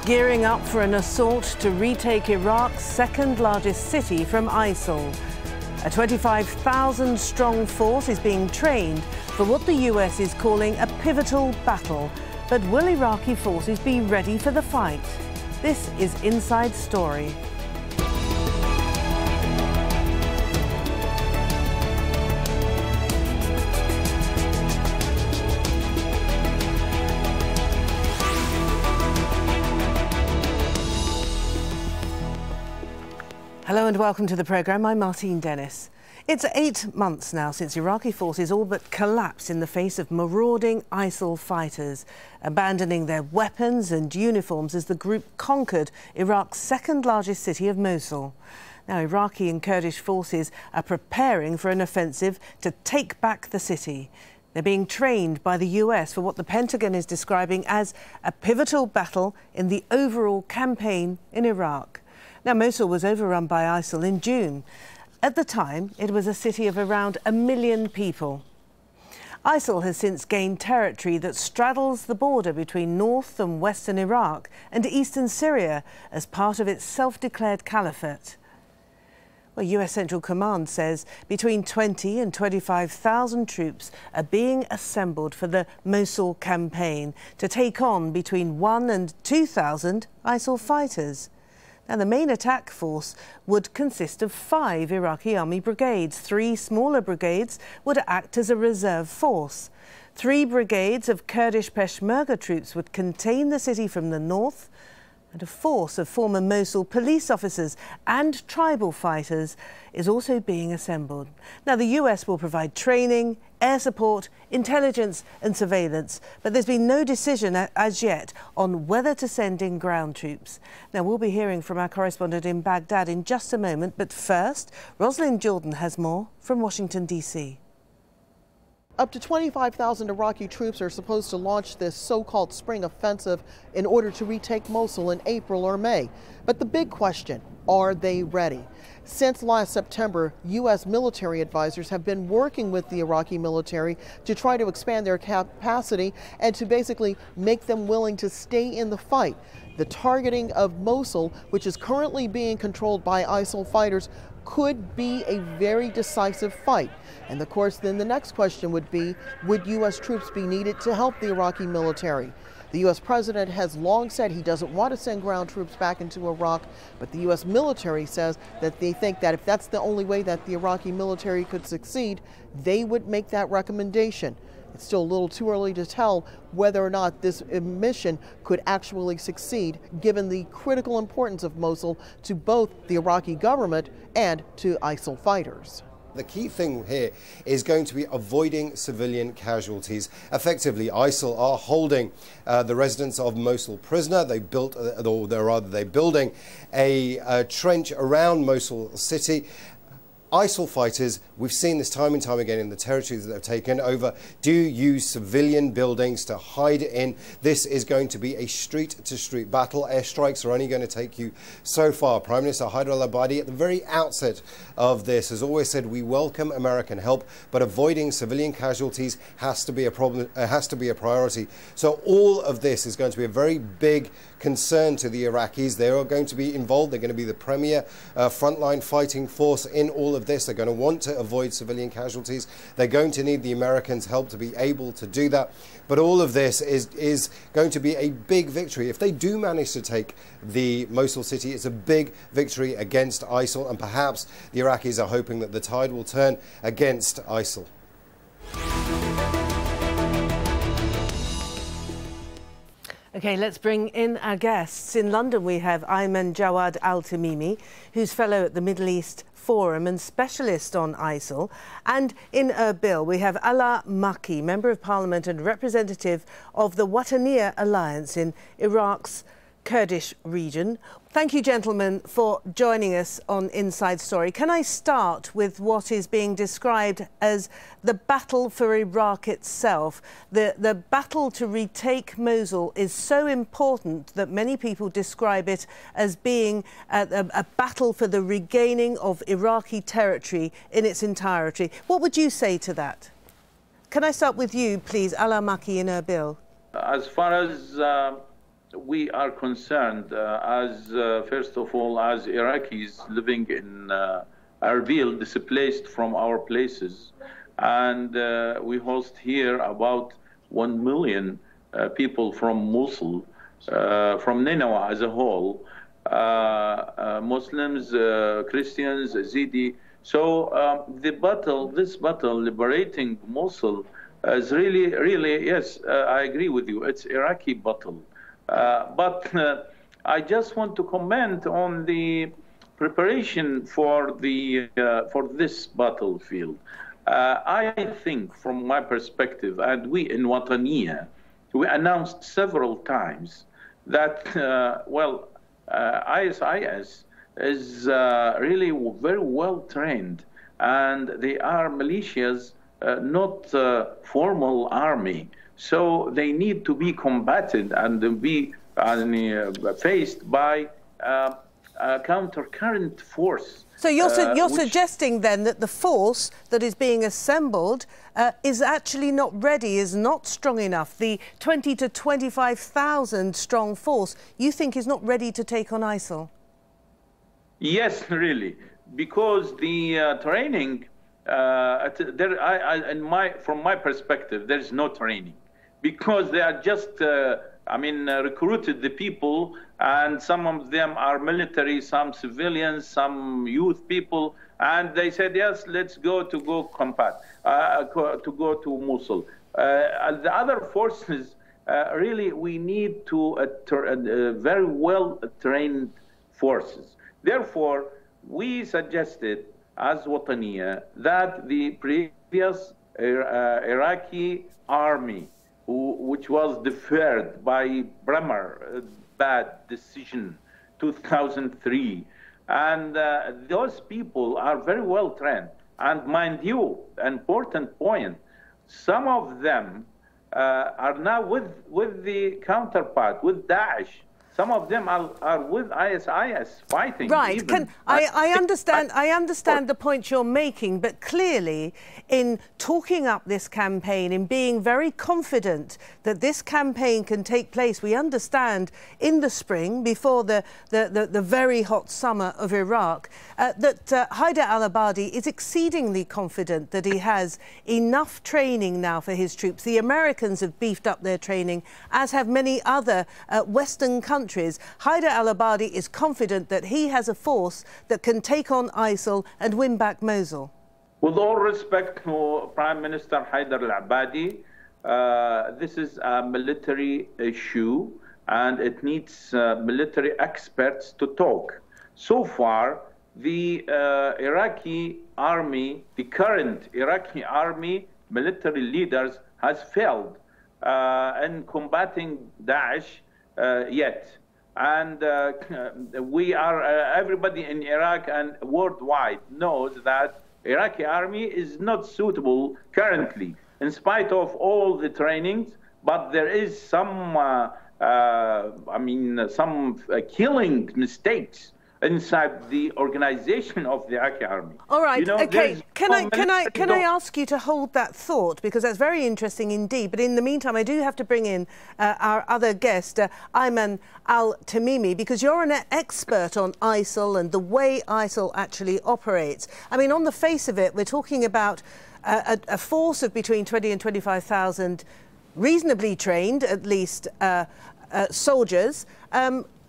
gearing up for an assault to retake Iraq's second largest city from ISIL. A 25,000-strong force is being trained for what the US is calling a pivotal battle. But will Iraqi forces be ready for the fight? This is Inside Story. Hello and welcome to the programme. I'm Martine Dennis. It's 8 months now since Iraqi forces all but collapsed in the face of marauding ISIL fighters, abandoning their weapons and uniforms as the group conquered Iraq's second largest city of Mosul. Now, Iraqi and Kurdish forces are preparing for an offensive to take back the city. They're being trained by the US for what the Pentagon is describing as a pivotal battle in the overall campaign in Iraq. Now, Mosul was overrun by ISIL in June. At the time, it was a city of around 1 million people. ISIL has since gained territory that straddles the border between north and western Iraq and eastern Syria as part of its self-declared caliphate. Well, US Central Command says between 20 and 25,000 troops are being assembled for the Mosul campaign to take on between 1,000 and 2,000 ISIL fighters. Now, the main attack force would consist of 5 Iraqi army brigades. 3 smaller brigades would act as a reserve force. 3 brigades of Kurdish Peshmerga troops would contain the city from the north, and a force of former Mosul police officers and tribal fighters is also being assembled. Now, the US will provide training, air support, intelligence and surveillance, but there's been no decision as yet on whether to send in ground troops. Now, we'll be hearing from our correspondent in Baghdad in just a moment, but first, Rosalind Jordan has more from Washington, D.C. Up to 25,000 Iraqi troops are supposed to launch this so-called spring offensive in order to retake Mosul in April or May. But the big question, are they ready? Since last September, U.S. military advisors have been working with the Iraqi military to try to expand their capacity and to basically make them willing to stay in the fight. The targeting of Mosul, which is currently being controlled by ISIL fighters, could be a very decisive fight. And of course, then the next question would be, would U.S. troops be needed to help the Iraqi military? The U.S. president has long said he doesn't want to send ground troops back into Iraq, but the U.S. military says that they think that if that's the only way that the Iraqi military could succeed, they would make that recommendation. It's still a little too early to tell whether or not this mission could actually succeed, given the critical importance of Mosul to both the Iraqi government and to ISIL fighters. The key thing here is going to be avoiding civilian casualties. Effectively, ISIL are holding the residents of Mosul prisoner. They built, or rather, they're building a trench around Mosul city. ISIL fighters, we've seen this time and time again in the territories that they've taken over, do use civilian buildings to hide in. This is going to be a street-to-street battle. Airstrikes are only going to take you so far. Prime Minister Haider al-Abadi, at the very outset of this, has always said we welcome American help, but avoiding civilian casualties has to be a problem. Has to be a priority. So all of this is going to be a very big concern to the Iraqis. They are going to be involved. They're going to be the premier frontline fighting force in all of this. They're going to want to avoid civilian casualties. They're going to need the Americans' help to be able to do that. But all of this is going to be a big victory. If they do manage to take the Mosul city, it's a big victory against ISIL, and perhaps the Iraqis are hoping that the tide will turn against ISIL. OK, let's bring in our guests. In London, we have Ayman Jawad Al-Tamimi, who's fellow at the Middle East Forum and specialist on ISIL. And in Erbil, we have Al-Tamimi, Member of Parliament and representative of the Wataniya Alliance in Iraq's Kurdish region. Thank you, gentlemen, for joining us on Inside Story. Can I start with what is being described as the battle for Iraq itself? The battle to retake Mosul is so important that many people describe it as being a battle for the regaining of Iraqi territory in its entirety. What would you say to that? Can I start with you, please, Al-Tamimi in Erbil? As far as we are concerned first of all, as Iraqis living in Erbil, displaced from our places. And we host here about 1 million people from Mosul, from Nineveh as a whole, Muslims, Christians, Yazidi. So this battle liberating Mosul is really, yes, I agree with you. It's Iraqi battle. But I just want to comment on the preparation for this battlefield. I think, from my perspective, and we in Wataniya, we announced several times that, ISIS is really very well trained, and they are militias, not formal army. So they need to be combated and be faced by a counter-current force. So you're suggesting then that the force that is being assembled is actually not ready, is not strong enough. The 20 to 25,000 strong force you think is not ready to take on ISIL? Yes, really, because the training, from my perspective, there is no training, because they are just, recruited the people, and some of them are military, some civilians, some youth people, and they said, yes, let's go combat, to go to Mosul. The other forces, really, we need very well-trained forces. Therefore, we suggested, as Wataniya, that the previous Iraqi army, which was deferred by Bremer, bad decision, 2003, and those people are very well trained. And mind you, important point, some of them are now with the counterpart, with Daesh. Some of them are with ISIS fighting. Right. I understand the point you're making, but clearly in talking up this campaign, in being very confident that this campaign can take place, we understand in the spring, before the very hot summer of Iraq, that Haider al-Abadi is exceedingly confident that he has enough training now for his troops. The Americans have beefed up their training, as have many other Western countries. Haider al-Abadi is confident that he has a force that can take on ISIL and win back Mosul. With all respect to Prime Minister Haider al-Abadi, this is a military issue, and it needs military experts to talk. So far, the Iraqi army, the current Iraqi army military leaders has failed in combating Daesh yet. And we are, everybody in Iraq and worldwide knows that Iraqi army is not suitable currently, in spite of all the trainings, but there is some, some killing mistakes inside the organization of the Iraqi army. All right, okay. Can I ask you to hold that thought, because that's very interesting indeed. But in the meantime, I do have to bring in our other guest, Ayman Al-Tamimi, because you're an expert on ISIL and the way ISIL actually operates. I mean, on the face of it, we're talking about a force of between 20 and 25,000 reasonably trained, at least, soldiers,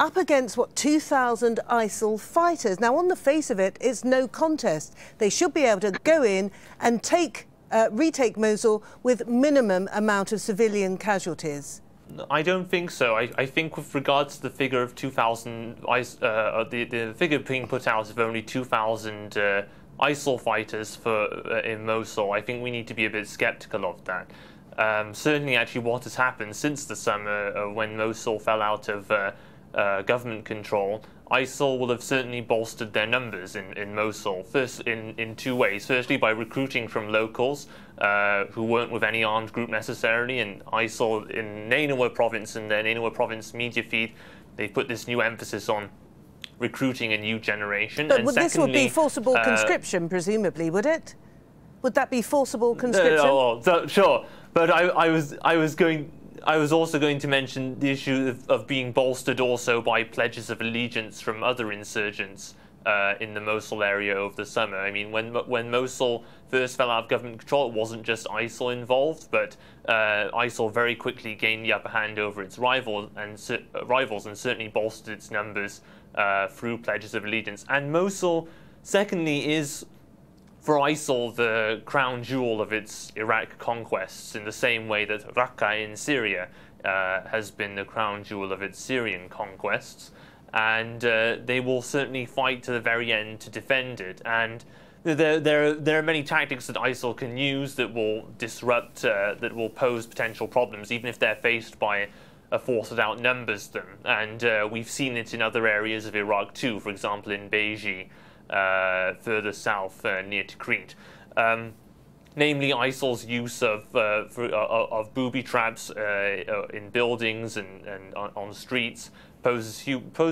up against, 2,000 ISIL fighters. Now, on the face of it, it's no contest. They should be able to go in and retake Mosul with minimum amount of civilian casualties. I don't think so. I think with regards to the figure of 2,000, the figure being put out of only 2,000 ISIL fighters in Mosul, I think we need to be a bit skeptical of that. Certainly, actually, what has happened since the summer when Mosul fell out of government control, ISIL will have certainly bolstered their numbers in Mosul, first in two ways. Firstly, by recruiting from locals who weren't with any armed group necessarily, and ISIL in Nineveh province and their Nineveh province media feed, they put this new emphasis on recruiting a new generation. But this would be forcible conscription, presumably, would it? Would that be forcible conscription? Sure, but I was going. I was also going to mention the issue of being bolstered also by pledges of allegiance from other insurgents in the Mosul area over the summer. I mean, when Mosul first fell out of government control, it wasn't just ISIL involved, but ISIL very quickly gained the upper hand over its rivals and certainly bolstered its numbers through pledges of allegiance. And Mosul, secondly, is for ISIL the crown jewel of its Iraq conquests, in the same way that Raqqa in Syria has been the crown jewel of its Syrian conquests. And they will certainly fight to the very end to defend it. And there are many tactics that ISIL can use that will disrupt, that will pose potential problems, even if they're faced by a force that outnumbers them. And we've seen it in other areas of Iraq too, for example in Beji, further south near Tikrit. Namely, ISIL's use of booby traps in buildings and on streets pose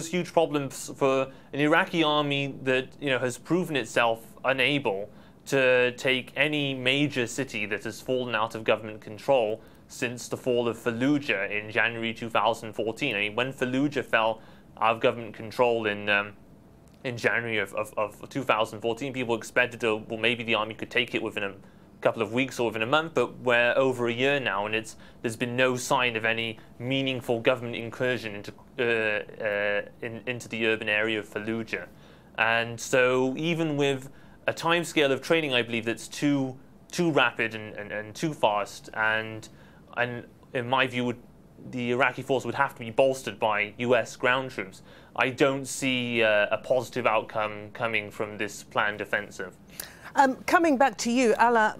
huge problems for an Iraqi army that has proven itself unable to take any major city that has fallen out of government control since the fall of Fallujah in January 2014. I mean, when Fallujah fell out of government control in January of 2014, people expected, well, maybe the army could take it within a couple of weeks or within a month, but we're over a year now, and there's been no sign of any meaningful government incursion into the urban area of Fallujah. And so even with a timescale of training, I believe, that's too rapid and too fast, and in my view, the Iraqi force would have to be bolstered by US ground troops. I don't see a positive outcome coming from this planned offensive. Coming back to you, Ala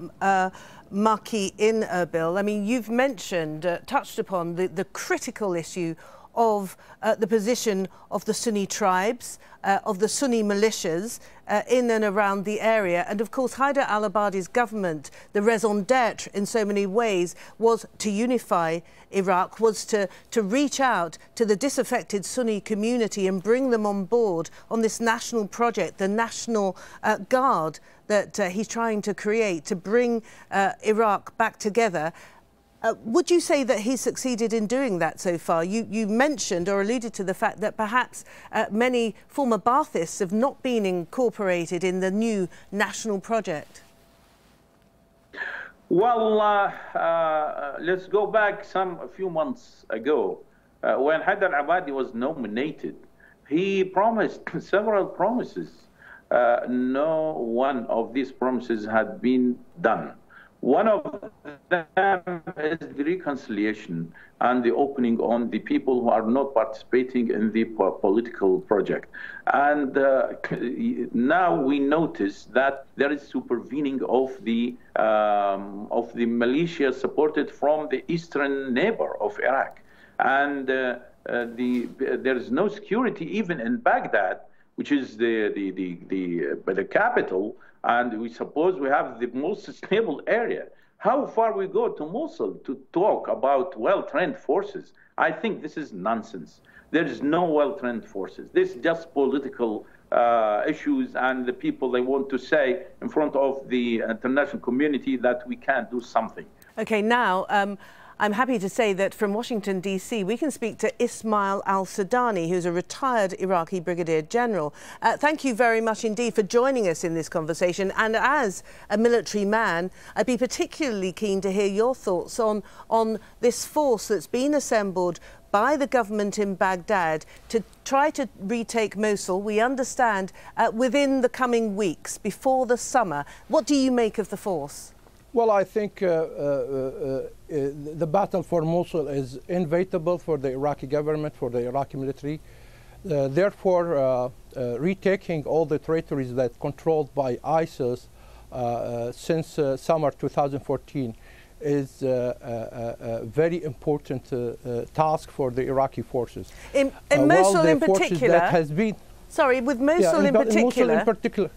Maki in Erbil, I mean, you've mentioned, touched upon the critical issue of the position of the Sunni tribes, of the Sunni militias in and around the area. And of course, Haider al-Abadi's government, the raison d'etre in so many ways, was to unify Iraq, was to reach out to the disaffected Sunni community and bring them on board on this national project, the National Guard that he's trying to create to bring Iraq back together. Would you say that he's succeeded in doing that so far? You mentioned or alluded to the fact that perhaps many former Baathists have not been incorporated in the new national project. Well, let's go back a few months ago. When Haider al-Abadi was nominated, he promised several promises. No one of these promises had been done. One of them is the reconciliation and the opening on the people who are not participating in the political project. And now we notice that there is supervening of the militia supported from the eastern neighbor of Iraq. And there is no security even in Baghdad, which is the capital, and we suppose we have the most stable area. How far we go to Mosul to talk about well-trained forces? I think this is nonsense. There is no well-trained forces. This is just political issues, and the people, they want to say in front of the international community that we can't do something. Okay, now I'm happy to say that from Washington, D.C., we can speak to Ismail al-Sudani, who's a retired Iraqi brigadier general. Thank you very much indeed for joining us in this conversation. And as a military man, I'd be particularly keen to hear your thoughts on this force that's been assembled by the government in Baghdad to try to retake Mosul, we understand, within the coming weeks, before the summer. What do you make of the force? Well, I think the battle for Mosul is inevitable for the Iraqi government, for the Iraqi military. Therefore, retaking all the territories that controlled by ISIS since summer 2014 is a very important task for the Iraqi forces. In Mosul in particular, that has been, sorry, with Mosul in particular.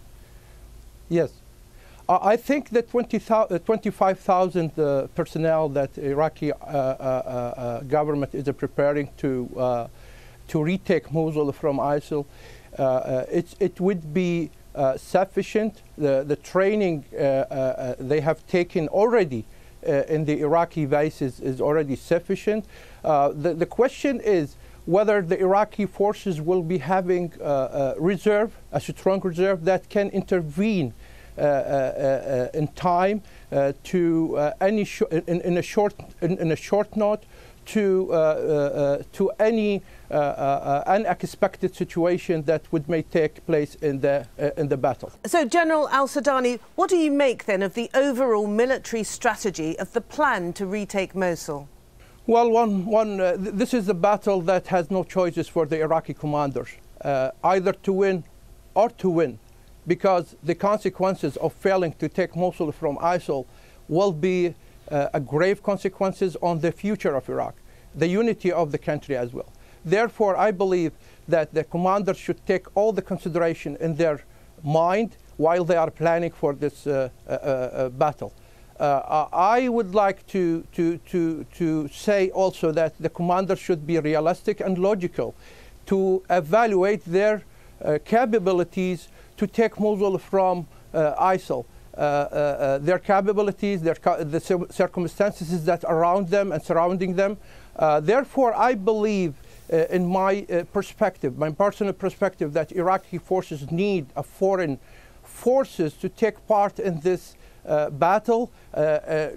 Yes. I think that 25,000 personnel that Iraqi government is preparing to retake Mosul from ISIL, it would be sufficient. The training they have taken already in the Iraqi base is already sufficient. The question is whether the Iraqi forces will be having a strong reserve that can intervene in time to in a short note to any unexpected situation that may take place in the battle. So, General Al-Sudani, what do you make then of the overall military strategy of the plan to retake Mosul? Well, this is a battle that has no choices for the Iraqi commanders, either to win or to win, because the consequences of failing to take Mosul from ISIL will be grave consequences on the future of Iraq, the unity of the country as well. Therefore, I believe that the commanders should take all the consideration in their mind while they are planning for this battle. I would like to say also that the commanders should be realistic and logical to evaluate their capabilities to take Mosul from ISIL. Their capabilities, the circumstances that are around them and surrounding them. Therefore, I believe, in my perspective, my personal perspective, that Iraqi forces need foreign forces to take part in this battle,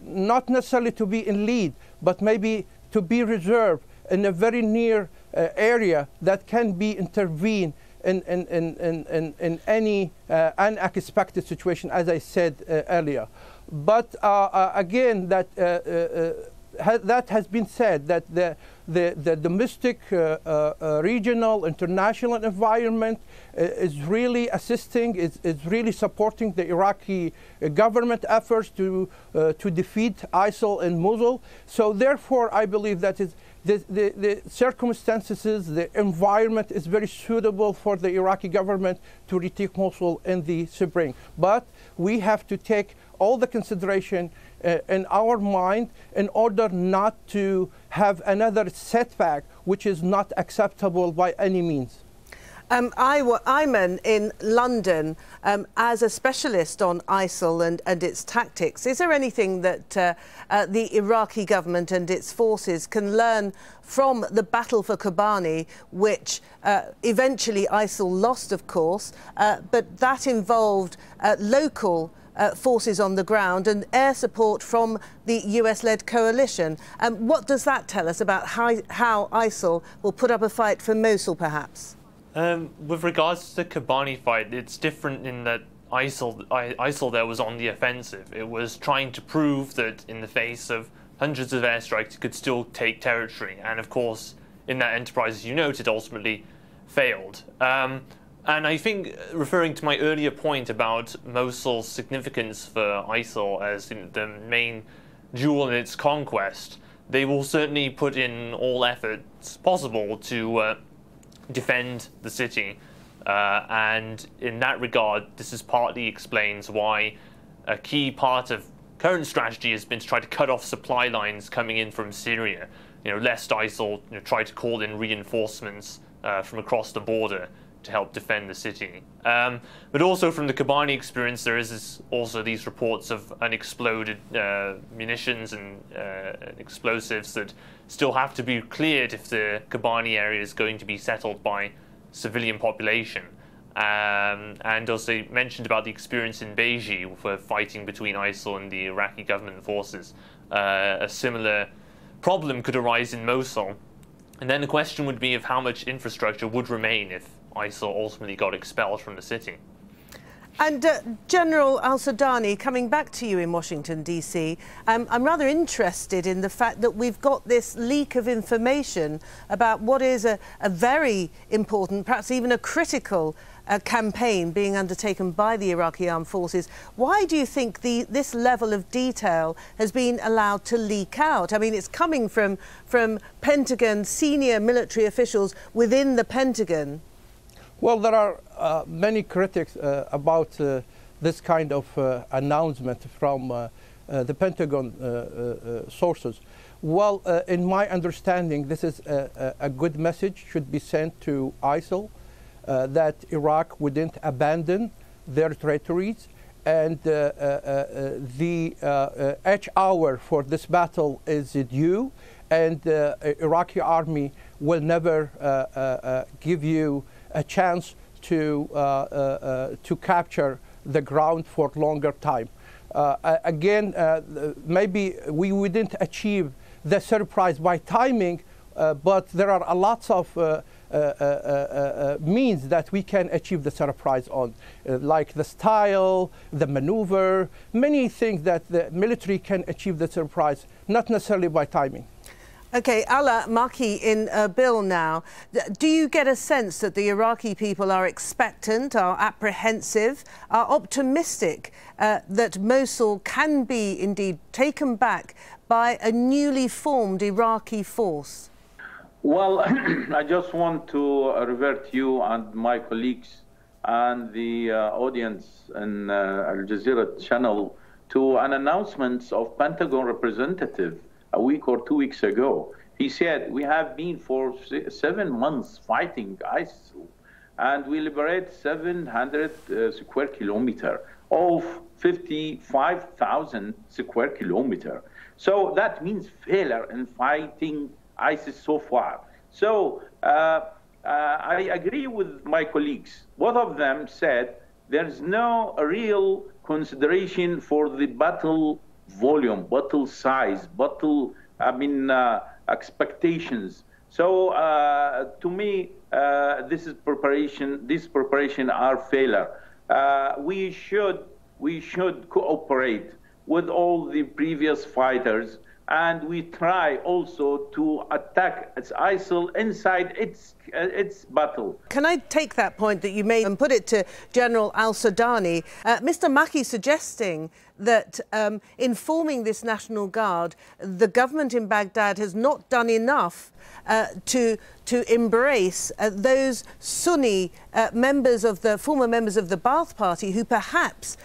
not necessarily to be in lead, but maybe to be reserved in a very near area that can be intervened in any unexpected situation, as I said earlier. But again, that has been said, that the domestic, regional, international environment is really assisting, is really supporting the Iraqi government efforts to defeat ISIL in Mosul. So therefore, I believe that the circumstances, the environment is very suitable for the Iraqi government to retake Mosul in the spring. But we have to take all the consideration in our mind in order not to have another setback, which is not acceptable by any means. Ayman, in London, as a specialist on ISIL and its tactics, is there anything that the Iraqi government and its forces can learn from the battle for Kobani, which eventually ISIL lost, of course, but that involved local forces on the ground and air support from the US-led coalition? What does that tell us about how ISIL will put up a fight for Mosul, perhaps? With regards to the Kobani fight, it's different in that ISIL there was on the offensive. It was trying to prove that in the face of hundreds of airstrikes, it could still take territory. And of course, in that enterprise, as you noted, ultimately failed. And I think, referring to my earlier point about Mosul's significance for ISIL as the main jewel in its conquest, they will certainly put in all efforts possible to defend the city. And in that regard, this is partly explains why a key part of current strategy has been to try to cut off supply lines coming in from Syria, lest ISIL try to call in reinforcements from across the border to help defend the city. But also from the Kobani experience, there is also these reports of unexploded munitions and explosives that still have to be cleared if the Kobani area is going to be settled by civilian population. And also mentioned about the experience in Beji for fighting between ISIL and the Iraqi government forces. A similar problem could arise in Mosul. And then the question would be of how much infrastructure would remain if ISIL ultimately got expelled from the city. And General Al-Sudani, coming back to you in Washington, D.C., I'm rather interested in the fact that we've got this leak of information about what is a very important, perhaps even a critical campaign being undertaken by the Iraqi armed forces. Why do you think this level of detail has been allowed to leak out? I mean, it's coming from Pentagon senior military officials within the Pentagon. Well, there are many critics about this kind of announcement from the Pentagon sources. Well, in my understanding, this is a good message should be sent to ISIL that Iraq wouldn't abandon their territories and the H hour for this battle is due, and the Iraqi army will never give you a chance to capture the ground for longer time. Again, maybe we wouldn't achieve the surprise by timing, but there are lots of means that we can achieve the surprise on, like the style, the maneuver, many things that the military can achieve the surprise, not necessarily by timing. Okay, Al-Tamimi in Erbil now. Do you get a sense that the Iraqi people are expectant, are apprehensive, are optimistic that Mosul can be indeed taken back by a newly formed Iraqi force? Well, I just want to revert you and my colleagues and the audience in Al-Jazeera channel to an announcement of Pentagon representative a week or 2 weeks ago. He said, we have been for 7 months fighting ISIL, and we liberate 700 square kilometer of 55,000 square kilometer. So that means failure in fighting ISIS so far. So I agree with my colleagues. Both of them said there's no real consideration for the battle volume, battle size, battle, expectations. So to me, this preparation are failure. We should cooperate with all the previous fighters, and we try also to attack ISIL inside its battle. Can I take that point that you made and put it to General Al-Sudani? Mr. Makki suggesting that in forming this National Guard, the government in Baghdad has not done enough to embrace those Sunni members of the former members of the Ba'ath Party who perhaps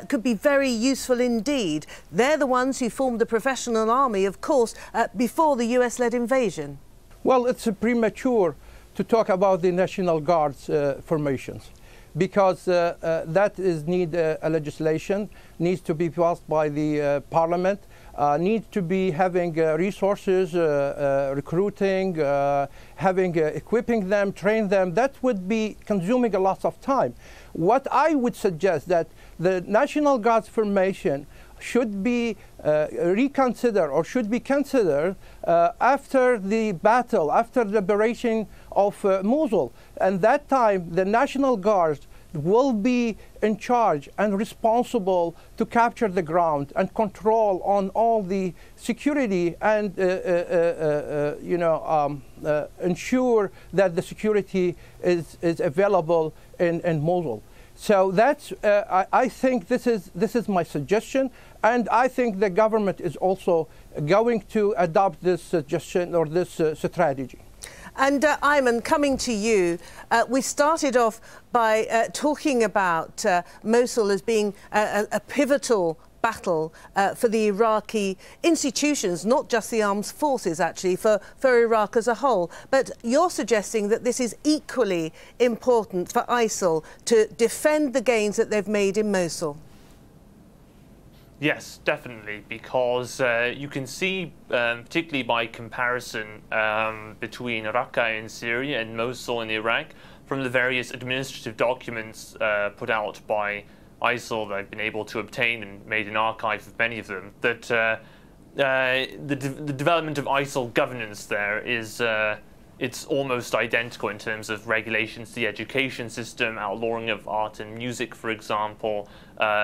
could be very useful indeed. They're the ones who formed the professional army, of course, before the US-led invasion. Well, it's premature to talk about the National Guard's formations, because that is a legislation, needs to be passed by the parliament, needs to be having resources, recruiting, equipping them, train them. That would be consuming a lot of time. What I would suggest that the National Guard's formation should be reconsidered, or should be considered after the battle, after the liberation of Mosul. And that time, the National Guard will be in charge and responsible to capture the ground and control on all the security and ensure that the security is available in Mosul. So that's I think this is my suggestion, and I think the government is also going to adopt this suggestion or this strategy. And Ayman, coming to you, we started off by talking about Mosul as being a pivotal battle for the Iraqi institutions, not just the armed forces, actually, for Iraq as a whole. But you're suggesting that this is equally important for ISIL to defend the gains that they've made in Mosul. Yes, definitely, because you can see, particularly by comparison between Raqqa in Syria and Mosul in Iraq, from the various administrative documents put out by ISIL that I've been able to obtain and made an archive of many of them, that the development of ISIL governance there is it's almost identical in terms of regulations to the education system, outlawing of art and music, for example,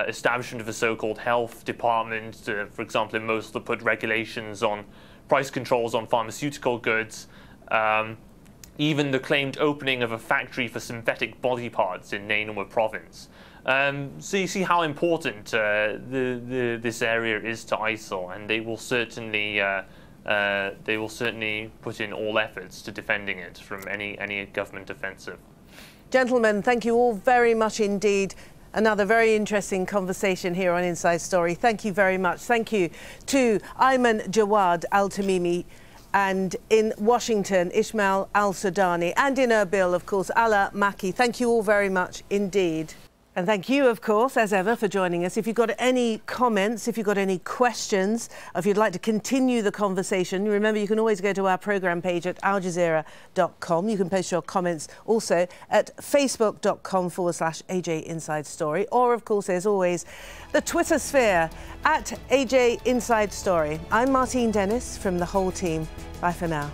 establishment of a so-called health department, for example, in Mosul, to put regulations on price controls on pharmaceutical goods, even the claimed opening of a factory for synthetic body parts in Nainawa province. So you see how important this area is to ISIL, and they will certainly put in all efforts to defending it from any government offensive. Gentlemen, thank you all very much indeed. Another very interesting conversation here on Inside Story. Thank you very much. Thank you to Ayman Jawad Al-Tamimi, and in Washington, Ismail Al-Sudani, and in Erbil, of course, Al-Tamimi. Thank you all very much indeed. And thank you, of course, as ever, for joining us. If you've got any comments, if you've got any questions, or if you'd like to continue the conversation, remember you can always go to our programme page at aljazeera.com. You can post your comments also at facebook.com/AJ Inside Story. Or, of course, there's always the Twitter sphere at AJ Inside Story. I'm Martine Dennis from the whole team. Bye for now.